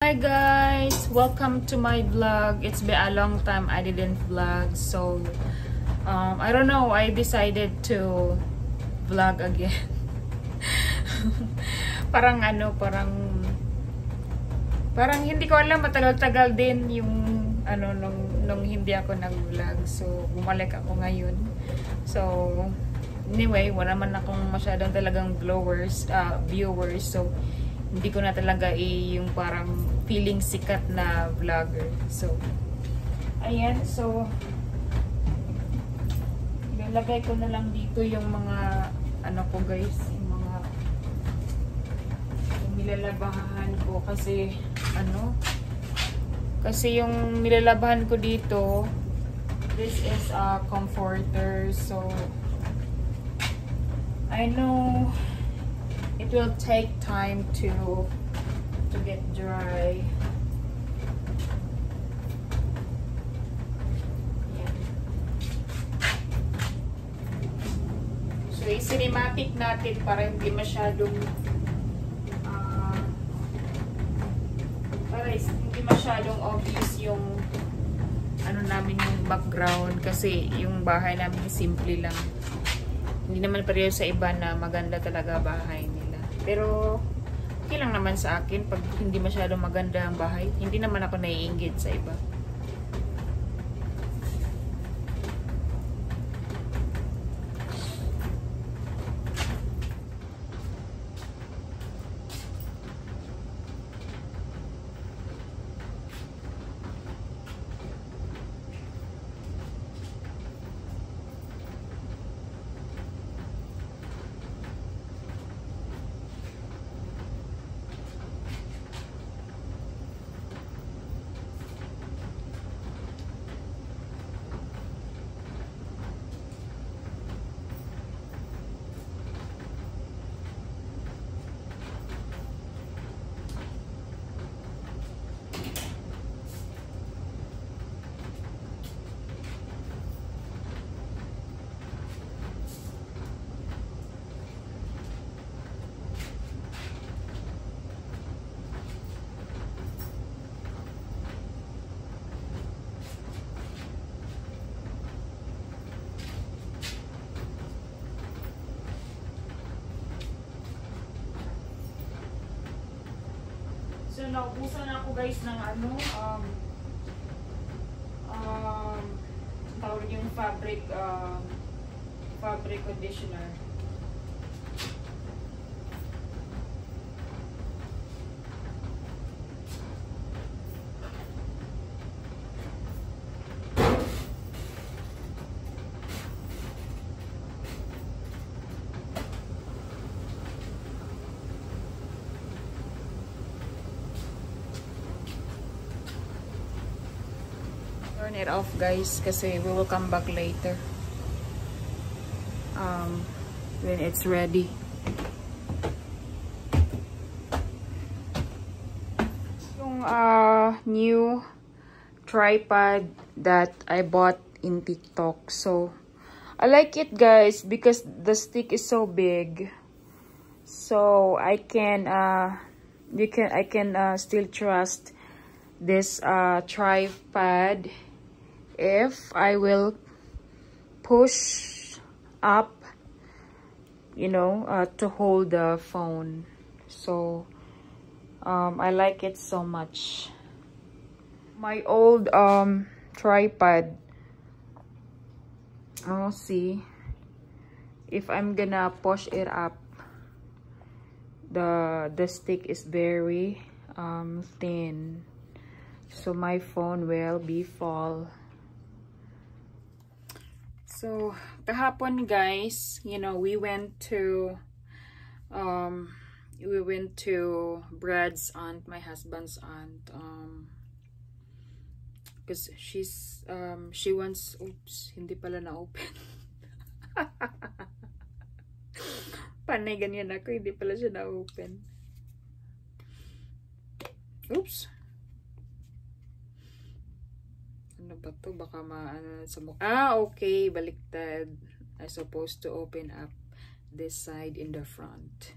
Hi guys, welcome to my vlog. It's been a long time I didn't vlog, so I don't know, I decided to vlog again. parang hindi ko alam, matagal-tagal din yung nung hindi ako nag-vlog, so bumalik ako ngayon. So anyway, wala man akong masyadong talagang viewers, so hindi ko na talaga yung parang feeling sikat na vlogger. So ayan, so ilalagay ko na lang dito yung mga ko guys, yung nilalabahan ko kasi yung nilalabahan ko dito, this is a comforter, so I know it will take time to get dry. Yan. So i-cinematic natin para hindi masyadong obvious yung namin yung background, kasi yung bahay namin simple lang. Hindi naman pareho sa iba na maganda talaga bahay nila. Pero okay lang naman sa akin pag hindi masyadong maganda ang bahay. Hindi naman ako naiinggit sa iba. So, naubusan na ako guys ng tawag yung fabric conditioner. Turn it off guys kasi we will come back later when it's ready. Yung new tripod that I bought in TikTok, so I like it guys because the stick is so big, so I can still trust this tripod if I will push up, to hold the phone. So I like it so much. My old tripod, see if I'm gonna push it up, the stick is very thin, so my phone will be fall. So kahapon guys, we went to Brad's aunt, my husband's aunt, because she wants, oops, hindi pala na open. Panay ganyan ako, hindi pala siya na open. Oops. Ano ba to? Baka sa mukha. Okay. Baliktad. I'm supposed to open up this side in the front.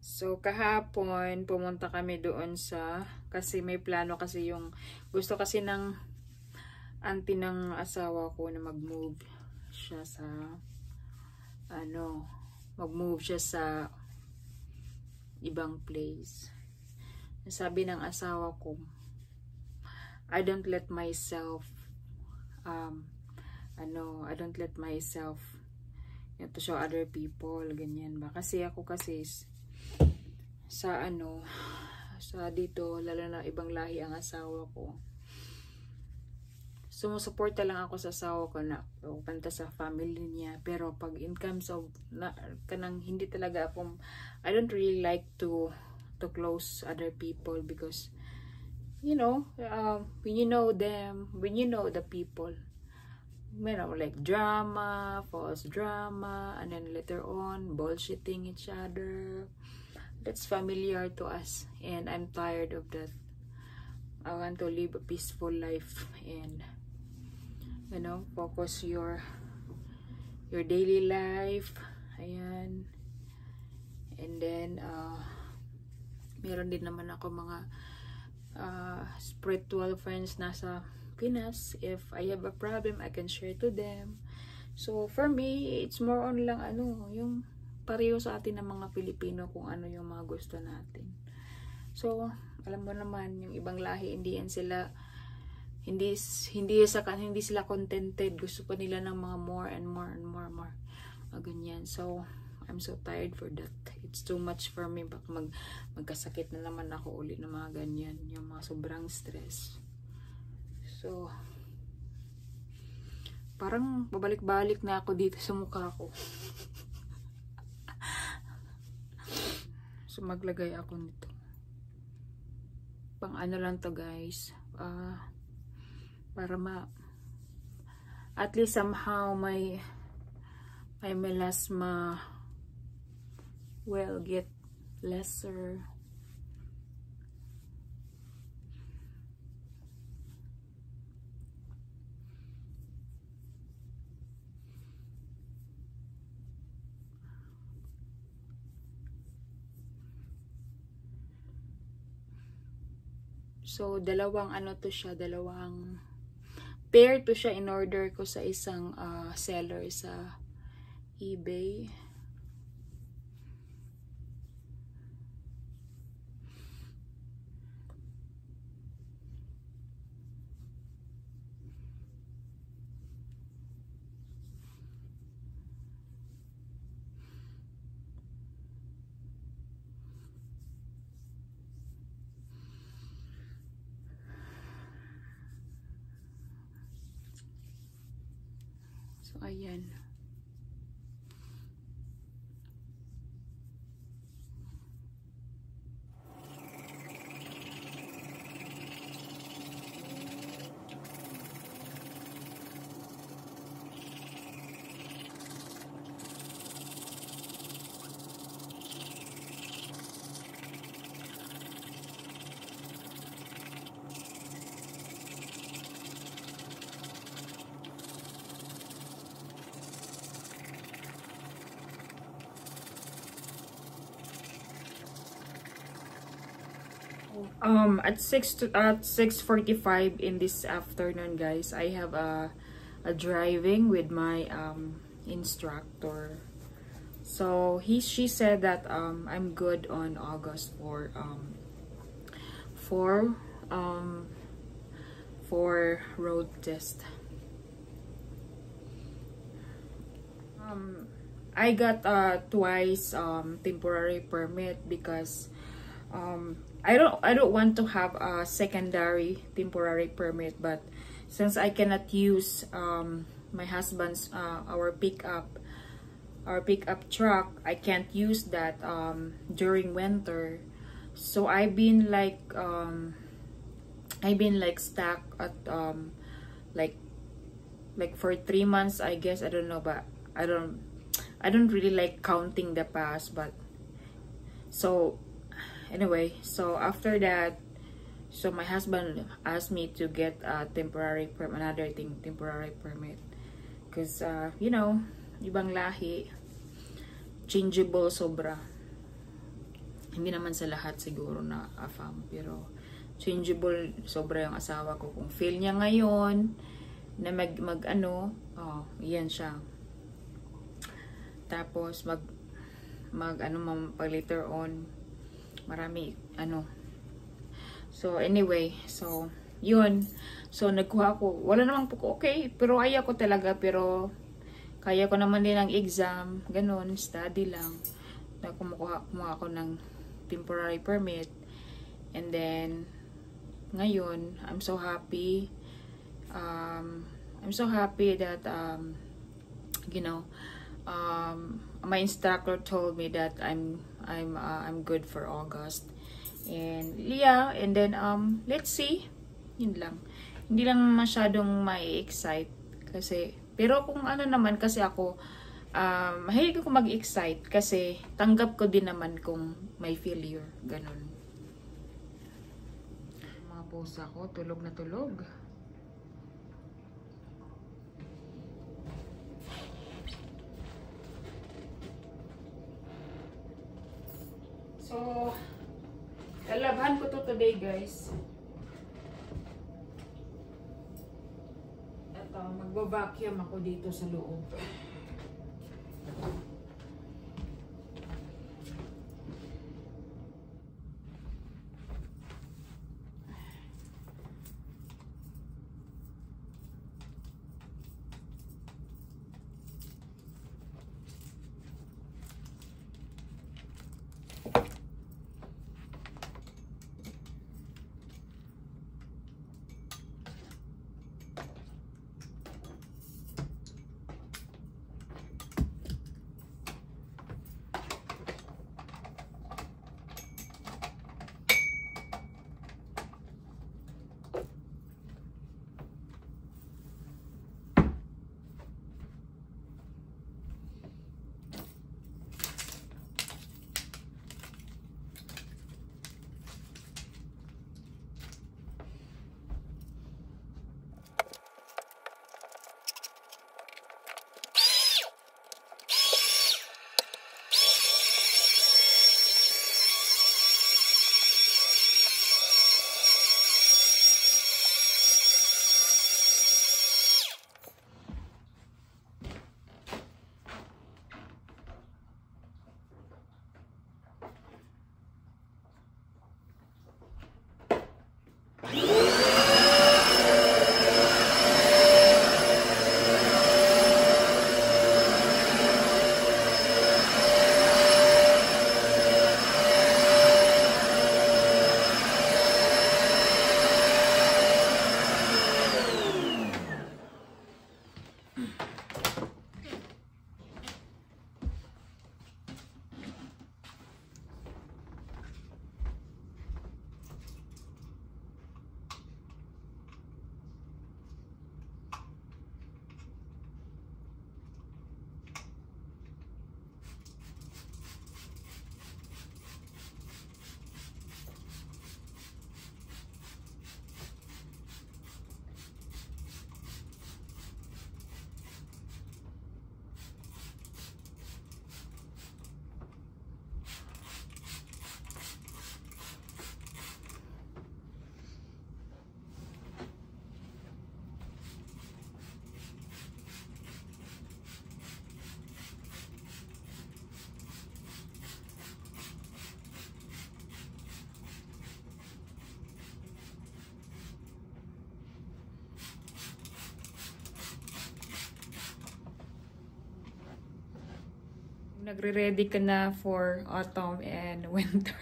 So, kahapon, pumunta kami doon sa, kasi may plano kasi yung, gusto kasi ng auntie ng asawa ko na mag-move siya sa, ano, mag-move siya sa ibang place. Sabi ng asawa ko, I don't let myself, I don't let myself, to show other people, ganyan ba. Kasi ako kasi, sa sa dito, lalo na ibang lahi ang asawa ko, sumusuporta lang ako sa asawa ko na panta sa family niya. Pero pag in terms of kanang hindi talaga ako, I don't really like to close other people because you know, when you know them, when you know the people, you know, like drama, false drama, and then later on bullshitting each other, that's familiar to us, and I'm tired of that. I want to live a peaceful life and, you know, focus your daily life. Ayan. And then meron din naman ako mga spiritual friends nasa Pinas. If I have a problem, I can share to them. So for me, it's more on lang yung pareho sa atin ng mga Pilipino kung ano yung mga gusto natin. So, alam mo naman, yung ibang lahi, hindi sila contented. Gusto pa nila ng mga more and more and more. Ganyan. So, I'm so tired for that. It's too much for me. Baka magkasakit na naman ako ulit ng mga ganyan. Yung mga sobrang stress. So, parang babalik-balik na ako dito sa mukha ko. So, maglagay ako nito. Pang ano lang to guys. Para at least somehow my melasma will get lesser. So, dalawang pair to siya, in order ko sa isang seller sa eBay. So, ayan. At 6:45 in this afternoon, guys, I have a driving with my instructor. So she said that I'm good on August for road test. I got twice temporary permit because I don't want to have a secondary temporary permit, but since I cannot use my husband's our pickup truck, I can't use that during winter. So I've been like stuck at like for 3 months, I guess. I don't know, but I don't really like counting the past. But so anyway, so after that, so my husband asked me to get a temporary permit, because you know, ibang lahi, changeable sobra. Hindi naman sa lahat siguro na AFAM, pero changeable sobra yung asawa ko. Kung fail niya ngayon, na yan siya. Tapos, pag later on, marami, So, anyway, so, yun. So, nagkuha ako. Wala namang po, okay, pero ayaw ko talaga, pero kaya ko naman din ang exam, ganun, study lang. Kumuha ako ng temporary permit. And then, ngayon, I'm so happy. I'm so happy that, my instructor told me that I'm good for August. And yeah, and then let's see. Yun lang. Hindi lang masyadong mai-excite kasi, pero kung ano naman kasi ako, mahilig ako mag-excite kasi tanggap ko din naman kung may failure, ganun. Mga pusa ko tulog na tulog. So, lalabhan ko to today, guys. At magba-vacuum ako dito sa loob. Nagre-ready ka na for autumn and winter.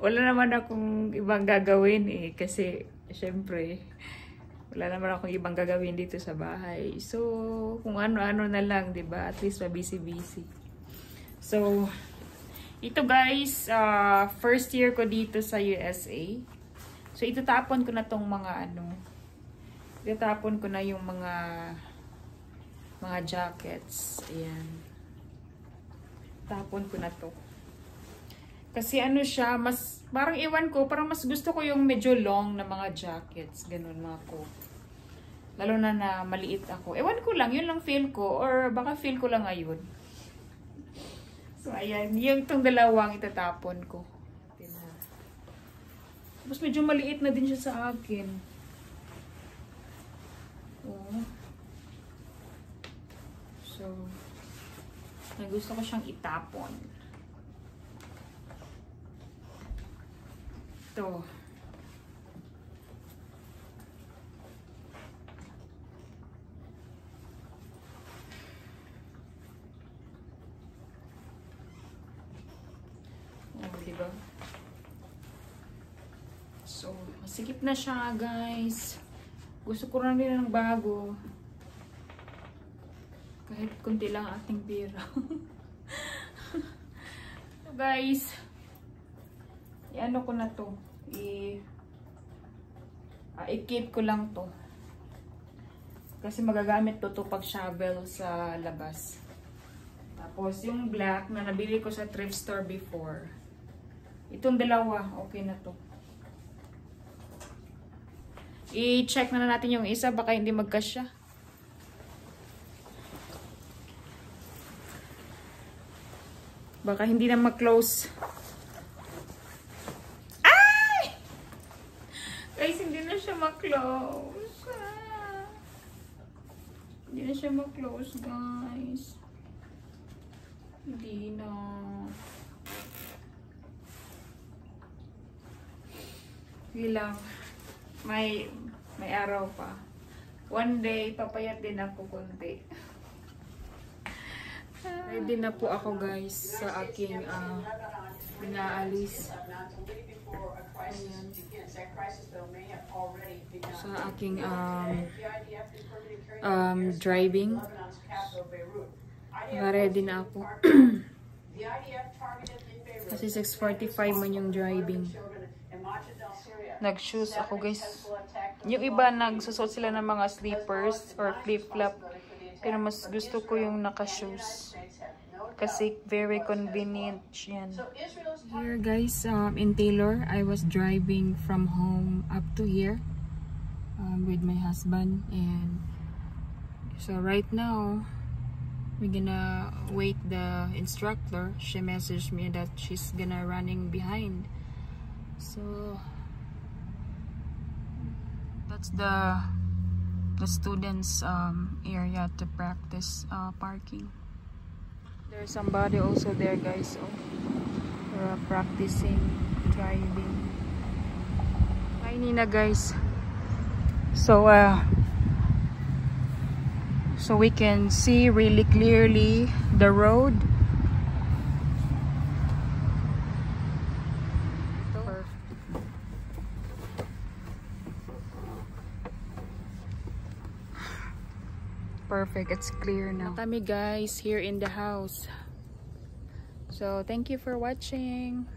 Wala naman akong ibang gagawin eh. Kasi, syempre, wala naman akong ibang gagawin dito sa bahay. So, kung ano-ano na lang, diba? At least mabisi-busy. So, ito guys, first year ko dito sa USA. So, itatapon ko na tong mga itatapon ko na yung mga jackets. Ayan. Tapon ko na to. Kasi siya, parang iwan ko, parang mas gusto ko yung medyo long na mga jackets. Ganun mga coat. Lalo na maliit ako. Ewan ko lang, yun lang feel ko. Or baka feel ko lang ngayon. So, ayan. Yung itong dalawang itatapon ko. Tapos medyo maliit na din siya sa akin. Oh. So, gusto ko siyang itapon. Ito. Diba? So, masikip na siya, guys. Gusto ko rin ng bago. Kahit kunti lang ating pera. So, guys, i-ano ko na to. I-keep ko lang to. Kasi magagamit to pag shovel sa labas. Tapos, yung black na nabili ko sa thrift store before. Itong dalawa, okay na to. I-check na natin yung isa, baka hindi magkasya. Baka hindi na mag-close. Ay! Guys, hindi na siya mag-close. Hindi na siya mag-close, guys. Hindi na. Bilang may araw pa. One day, papayat din ako konti. Ready na po ako, guys, sa aking pinaalis. Ayan. Sa aking driving. Ready na ako. Kasi 6:45 man yung driving. Nag-shoes ako, guys. Yung iba, nagsusot sila ng mga slippers or flip-flop. Pero mas gusto ko yung naka-shoes. Kasi very convenient yan. Here, guys, in Taylor, I was driving from home up to here with my husband. And so right now, we're gonna wait the instructor. She messaged me that she's gonna running behind. So that's the students area to practice parking. There's somebody also there, guys. So we're practicing driving. Hi, Nina, guys. So so we can see really clearly the road. Perfect, it's clear now. Kami, guys, here in the house. So thank you for watching.